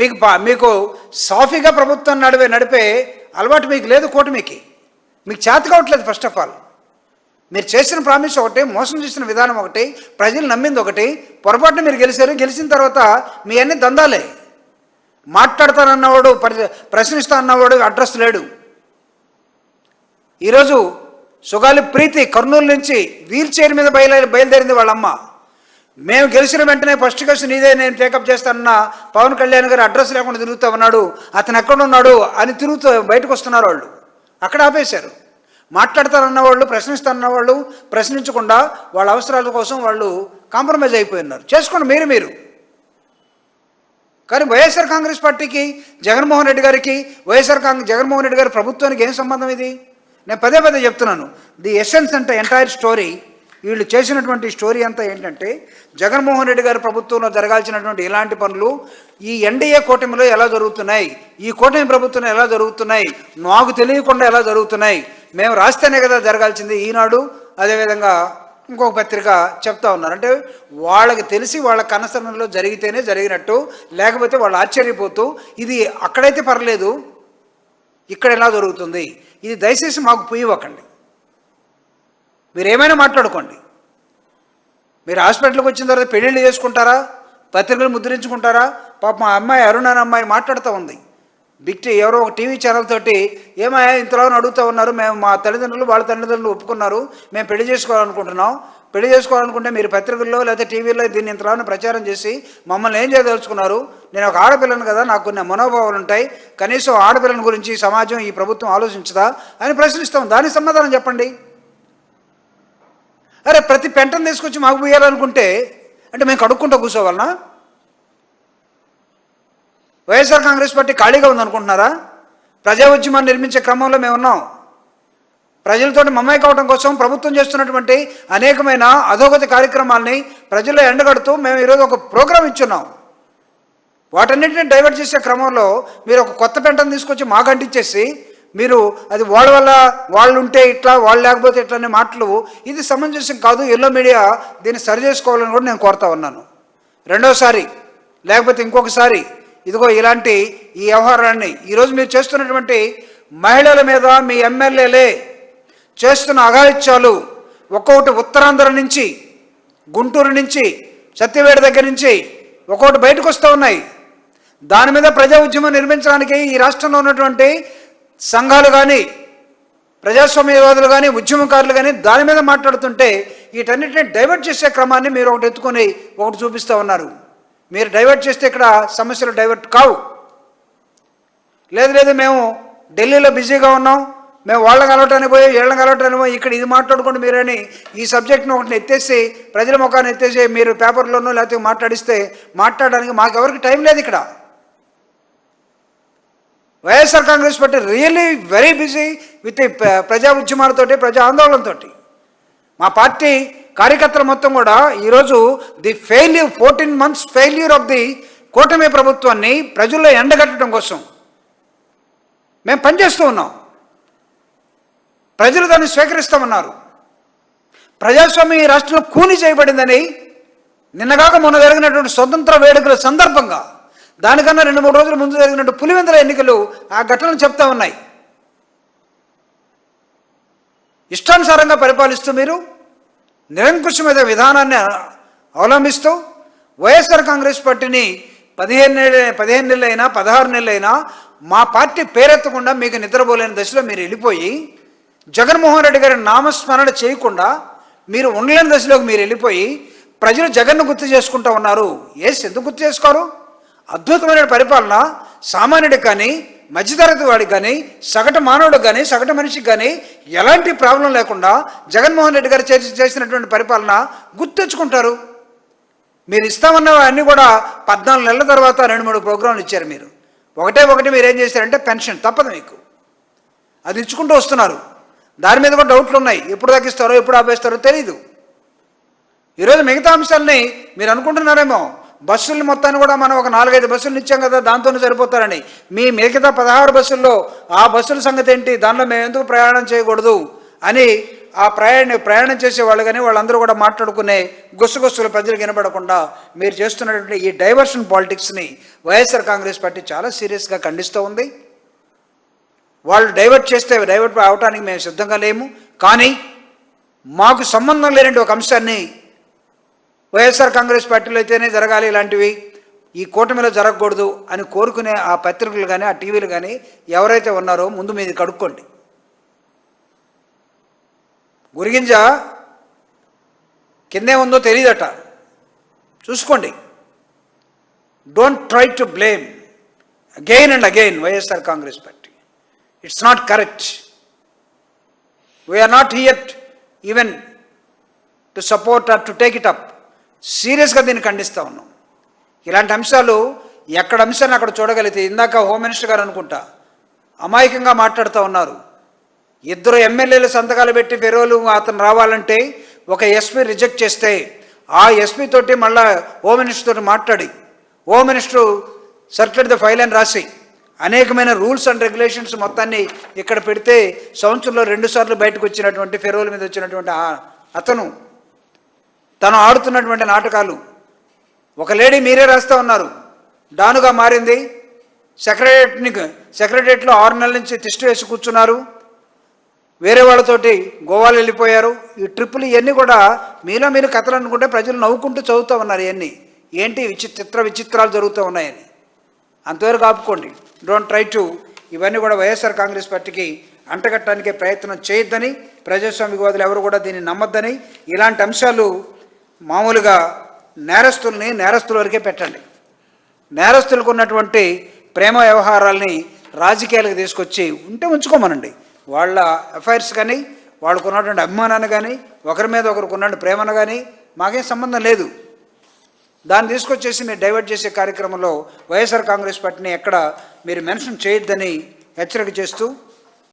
మీకు సాఫీగా ప్రభుత్వం నడిపే అలవాటు మీకు లేదు. కూటమికి మీకు చేత కావట్లేదు. ఫస్ట్ ఆఫ్ ఆల్ మీరు చేసిన ప్రామిస్ ఒకటి, మోసం చేసిన విధానం ఒకటి, ప్రజలు నమ్మింది ఒకటి. పొరపాటున మీరు గెలిచారు. గెలిచిన తర్వాత మీ అన్ని దందాలే. మాట్లాడతానన్నవాడు, ప్రశ్నిస్తా అన్నవాడు అడ్రస్ లేడు. ఈరోజు సుగాలి ప్రీతి కర్నూలు నుంచి వీల్ చైర్ మీద బయలుదేరింది వాళ్ళమ్మ. మేము గెలిచిన వెంటనే ఫస్ట్ కేసు నీదే, నేను టేకప్ చేస్తానన్న పవన్ కళ్యాణ్ గారు అడ్రస్ లేకుండా తిరుగుతూ ఉన్నాడు, అతను ఎక్కడున్నాడు అని తిరుగుతూ బయటకు వస్తున్నారు వాళ్ళు. అక్కడ ఆపేశారు. మాట్లాడతారన్న వాళ్ళు, ప్రశ్నిస్తారన్న వాళ్ళు ప్రశ్నించకుండా వాళ్ళ అవసరాల కోసం వాళ్ళు కాంప్రమైజ్ అయిపోయినారు. చేసుకోండి మీరు. కానీ వైఎస్ఆర్ కాంగ్రెస్ పార్టీకి, జగన్మోహన్ రెడ్డి గారికి, జగన్మోహన్ రెడ్డి గారి ప్రభుత్వానికి ఏం సంబంధం ఇది? నేను పదే చెప్తున్నాను. ది ఎసెన్స్ అంటే ఎంటైర్ స్టోరీ, వీళ్ళు చేసినటువంటి స్టోరీ అంతా ఏంటంటే, జగన్మోహన్ రెడ్డి గారి ప్రభుత్వంలో జరగాల్సినటువంటి ఇలాంటి పనులు ఈ ఎన్డీఏ కూటమిలో ఎలా జరుగుతున్నాయి, ఈ కూటమి ప్రభుత్వంలో ఎలా జరుగుతున్నాయి, నాకు తెలియకుండా ఎలా జరుగుతున్నాయి, మేము రాస్తేనే కదా జరగాల్సింది. ఈనాడు అదేవిధంగా ఇంకొక పత్రిక చెప్తా ఉన్నారు. అంటే వాళ్ళకి తెలిసి వాళ్ళ కనసరణలో జరిగితేనే జరిగినట్టు, లేకపోతే వాళ్ళు ఆశ్చర్యపోతూ ఇది అక్కడైతే పర్లేదు ఇక్కడ ఎలా జరుగుతుంది, ఇది దయచేసి మాకు పుయ్యవకండి. మీరు ఏమైనా మాట్లాడుకోండి. మీరు హాస్పిటల్కి వచ్చిన తర్వాత పెళ్ళిళ్ళు చేసుకుంటారా, పత్రికలు ముద్రించుకుంటారా? పాప మా అమ్మాయి అరుణ అనే అమ్మాయి మాట్లాడుతూ ఉంది. ఎవరో ఒక టీవీ ఛానల్ తోటి, ఏమయ్యా ఇంతలో అడుగుతూ ఉన్నారు, మేము మా తల్లిదండ్రులు వాళ్ళ తల్లిదండ్రులు ఒప్పుకున్నారు, మేము పెళ్లి చేసుకోవాలనుకుంటున్నాం. పెళ్లి చేసుకోవాలనుకుంటే మీరు పత్రికల్లో లేదా టీవీలో దీన్ని ఇంతలో ప్రచారం చేసి మమ్మల్ని ఏం చేయదలుచుకున్నారు? నేను ఒక ఆడపిల్లను కదా, నాకు కొన్ని మనోభావాలు ఉంటాయి, కనీసం ఆడపిల్లని గురించి సమాజం, ఈ ప్రభుత్వం ఆలోచించదా అని ప్రశ్నిస్తాం. దానికి సమాధానం చెప్పండి. అరే ప్రతి పెంటను తీసుకొచ్చి మాకు పోయాలనుకుంటే అంటే మేము కడుక్కుంటూ కూర్చోవాలనా? వైఎస్ఆర్ కాంగ్రెస్ పార్టీ ఖాళీగా ఉందనుకుంటున్నారా? ప్రజా ఉద్యమాన్ని నిర్మించే క్రమంలో మేము ఉన్నాం. ప్రజలతోటి మమ్మై కావడం కోసం ప్రభుత్వం చేస్తున్నటువంటి అనేకమైన అధోగతి కార్యక్రమాల్ని ప్రజల్లో ఎండగడుతూ మేము ఈరోజు ఒక ప్రోగ్రాం ఇచ్చున్నాం. వాటన్నింటినీ డైవర్ట్ చేసే క్రమంలో మీరు ఒక కొత్త పెంటను తీసుకొచ్చి మాకు అంటించేసి మీరు అది వాళ్ళ వల్ల వాళ్ళు ఉంటే ఇట్లా, వాళ్ళు లేకపోతే ఇట్లా అనే మాటలు, ఇది సమంజసం కాదు. ఎల్లో మీడియా దీన్ని సరి చేసుకోవాలని కూడా నేను కోరుతా ఉన్నాను. రెండోసారి లేకపోతే ఇంకొకసారి ఇదిగో ఇలాంటి ఈ వ్యవహారాన్ని ఈరోజు మీరు చేస్తున్నటువంటి మహిళల మీద మీ ఎమ్మెల్యేలే చేస్తున్న అఘాయిత్యాలు ఒక్కొక్కటి ఉత్తరాంధ్ర నుంచి, గుంటూరు నుంచి, సత్యవేడ దగ్గర నుంచి ఒక్కొక్కటి బయటకు వస్తూ ఉన్నాయి. దాని మీద ప్రజా ఉద్యమం నిర్మించడానికి ఈ రాష్ట్రంలో ఉన్నటువంటి సంఘాలు కానీ, ప్రజాస్వామ్యవాదులు కానీ, ఉద్యమకారులు కానీ దాని మీద మాట్లాడుతుంటే వీటన్నిటిని డైవర్ట్ చేసే క్రమాన్ని మీరు ఒకటి ఎత్తుకొని ఒకటి చూపిస్తూ ఉన్నారు. మీరు డైవర్ట్ చేస్తే ఇక్కడ సమస్యలు డైవర్ట్ కావు. లేదు మేము ఢిల్లీలో బిజీగా ఉన్నాం, మేము వాళ్ళని కలవటానికి పోయి వీళ్ళని కలవటానికి పోయి ఇక్కడ ఇది మాట్లాడుకోండి మీరని ఈ సబ్జెక్ట్ను ఒకటిని ఎత్తేసి ప్రజల ముఖాన్ని ఎత్తేసి మీరు పేపర్లోనో లేకపోతే మాట్లాడిస్తే మాట్లాడడానికి మాకెవరికి టైం లేదు. ఇక్కడ YSR Congress party really very busy with ప్రజా ఉద్యమాలతోటి, ప్రజా ఆందోళనతోటి. మా పార్టీ కార్యకర్తలు మొత్తం కూడా ఈరోజు the 14 months failure of the కూటమి ప్రభుత్వాన్ని ప్రజల్లో ఎండగట్టడం కోసం మేము పనిచేస్తూ ఉన్నాం. ప్రజలు దాన్ని స్వీకరిస్తామన్నారు. ప్రజాస్వామ్యం ఈ రాష్ట్రంలో కూని చేయబడిందని నిన్నగాక మొన్న జరిగినటువంటి స్వతంత్ర వేడుకల సందర్భంగా, దానికన్నా 2-3 రోజుల ముందు జరిగినట్టు పులివెందుల ఎన్నికలు ఆ ఘటనలు చెప్తా ఉన్నాయి. ఇష్టానుసారంగా పరిపాలిస్తూ మీరు నిరంకుశమైన విధానాన్ని అవలంబిస్తూ వైఎస్ఆర్ కాంగ్రెస్ పార్టీని 15 నెలలైనా 16 నెలలైనా మా పార్టీ పేరెత్తకుండా మీకు నిద్రపోలేని దశలో మీరు వెళ్ళిపోయి, జగన్మోహన్ రెడ్డి గారి నామస్మరణ చేయకుండా మీరు ఉండలేని దశలోకి మీరు వెళ్ళిపోయి ప్రజలు జగన్ను గుర్తు చేసుకుంటూ ఉన్నారు. ఎందుకు గుర్తు చేసుకోరు? అద్భుతమైన పరిపాలన సామాన్యుడికి కానీ, మధ్యతరగతి వాడికి కానీ, సగటు మానవుడికి కానీ, సగటు మనిషికి కానీ ఎలాంటి ప్రాబ్లం లేకుండా జగన్మోహన్ రెడ్డి గారు చేసినటువంటి పరిపాలన గుర్తెచ్చుకుంటారు. మీరు ఇస్తామన్నవి అన్నీ కూడా 14 నెలల తర్వాత 2-3 ప్రోగ్రాంలు ఇచ్చారు. మీరు ఒకటి మీరు ఏం చేశారంటే పెన్షన్ తప్పదు మీకు, అది ఇచ్చుకుంటూ వస్తున్నారు. దాని మీద కూడా డౌట్లు ఉన్నాయి. ఎప్పుడు తగ్గిస్తారో ఎప్పుడు ఆపేస్తారో తెలీదు. ఈరోజు మిగతా అంశాలని మీరు అనుకుంటున్నారేమో, బస్సులు మొత్తాన్ని కూడా మనం ఒక 4-5 బస్సులు ఇచ్చాం కదా దాంతోనే సరిపోతారని. మీ మిగతా 16 బస్సుల్లో ఆ బస్సుల సంగతి ఏంటి, దానిలో మేము ఎందుకు ప్రయాణం చేయకూడదు అని ఆ ప్రయాణం చేసే వాళ్ళు కానీ వాళ్ళందరూ కూడా మాట్లాడుకునే గుసగుసలు ప్రజలకు వినపడకుండా మీరు చేస్తున్నటువంటి ఈ డైవర్షన్ పాలిటిక్స్ని వైఎస్ఆర్ కాంగ్రెస్ పార్టీ చాలా సీరియస్గా ఖండిస్తూ ఉంది. వాళ్ళు డైవర్ట్ చేస్తే డైవర్ట్ అవడానికి మేము సిద్ధంగా లేము. కానీ మాకు సంబంధం లేనటువంటి ఒక అంశాన్ని వైఎస్ఆర్ కాంగ్రెస్ పార్టీలో అయితేనే జరగాలి, ఇలాంటివి ఈ కూటమిలో జరగకూడదు అని కోరుకునే ఆ పత్రికలు కానీ ఆ టీవీలు కానీ ఎవరైతే ఉన్నారో ముందు మీది కడుక్కోండి. గురిగింజ కిందే ఉందో తెలియదట, చూసుకోండి. Don't try to blame again and again YSR Congress party. It's not correct. We're not here even to support or to take it up. సీరియస్గా దీన్ని ఖండిస్తూ ఉన్నాం. ఇలాంటి అంశాలు ఎక్కడ అంశాన్ని అక్కడ చూడగలిగితే, ఇందాక హోమ్ మినిస్టర్ గారు అనుకుంటా అమాయకంగా మాట్లాడుతూ ఉన్నారు. 2 ఎమ్మెల్యేలు సంతకాలు పెట్టి ఫెరోలు అతను రావాలంటే ఒక ఎస్పీ రిజెక్ట్ చేస్తే ఆ ఎస్పీ తోటి మళ్ళా హోమ్ మినిస్టర్ తోటి మాట్లాడి home minister circulate the file అని రాసి అనేకమైన రూల్స్ అండ్ రెగ్యులేషన్స్ మొత్తాన్ని ఇక్కడ పెడితే సంవత్సరంలో 2 సార్లు బయటకు వచ్చినటువంటి ఫెరోల మీద వచ్చినటువంటి అతను తను ఆడుతున్నటువంటి నాటకాలు ఒక లేడీ మీరే రాస్తూ ఉన్నారు. డానుగా మారింది. సెక్రటరియట్లో 6 నెలల నుంచి తిష్టి వేసి కూర్చున్నారు. వేరే వాళ్ళతోటి గోవాలు వెళ్ళిపోయారు. ఈ ట్రిప్పులు ఇవన్నీ కూడా మీలో మీరు కథలు అనుకుంటే ప్రజలు నవ్వుకుంటూ చదువుతూ ఉన్నారు. ఇవన్నీ ఏంటి విచిత్రాలు జరుగుతూ ఉన్నాయని. అంతవరకు ఆపుకోండి. డోంట్ ట్రై టు ఇవన్నీ కూడా వైఎస్ఆర్ కాంగ్రెస్ పార్టీకి అంటగట్టడానికి ప్రయత్నం చేయొద్దని, ప్రజాస్వామికవాదులు ఎవరు కూడా దీన్ని నమ్మొద్దని, ఇలాంటి అంశాలు మామూలుగా నేరస్తుల వరకే పెట్టండి. నేరస్తులకు ఉన్నటువంటి ప్రేమ వ్యవహారాల్ని రాజకీయాలకు తీసుకొచ్చి ఉంచుకోమనండి. వాళ్ళ అఫైర్స్ కానీ వాళ్ళకు ఉన్నటువంటి అభిమానాన్ని కానీ ఒకరి మీద ఒకరికి ఉన్నటువంటి ప్రేమను కానీ మాకేం సంబంధం లేదు. దాన్ని తీసుకొచ్చేసి మీరు డైవర్ట్ చేసే కార్యక్రమంలో వైఎస్ఆర్ కాంగ్రెస్ పార్టీని ఎక్కడ మీరు మెన్షన్ చేయొద్దని హెచ్చరిక చేస్తూ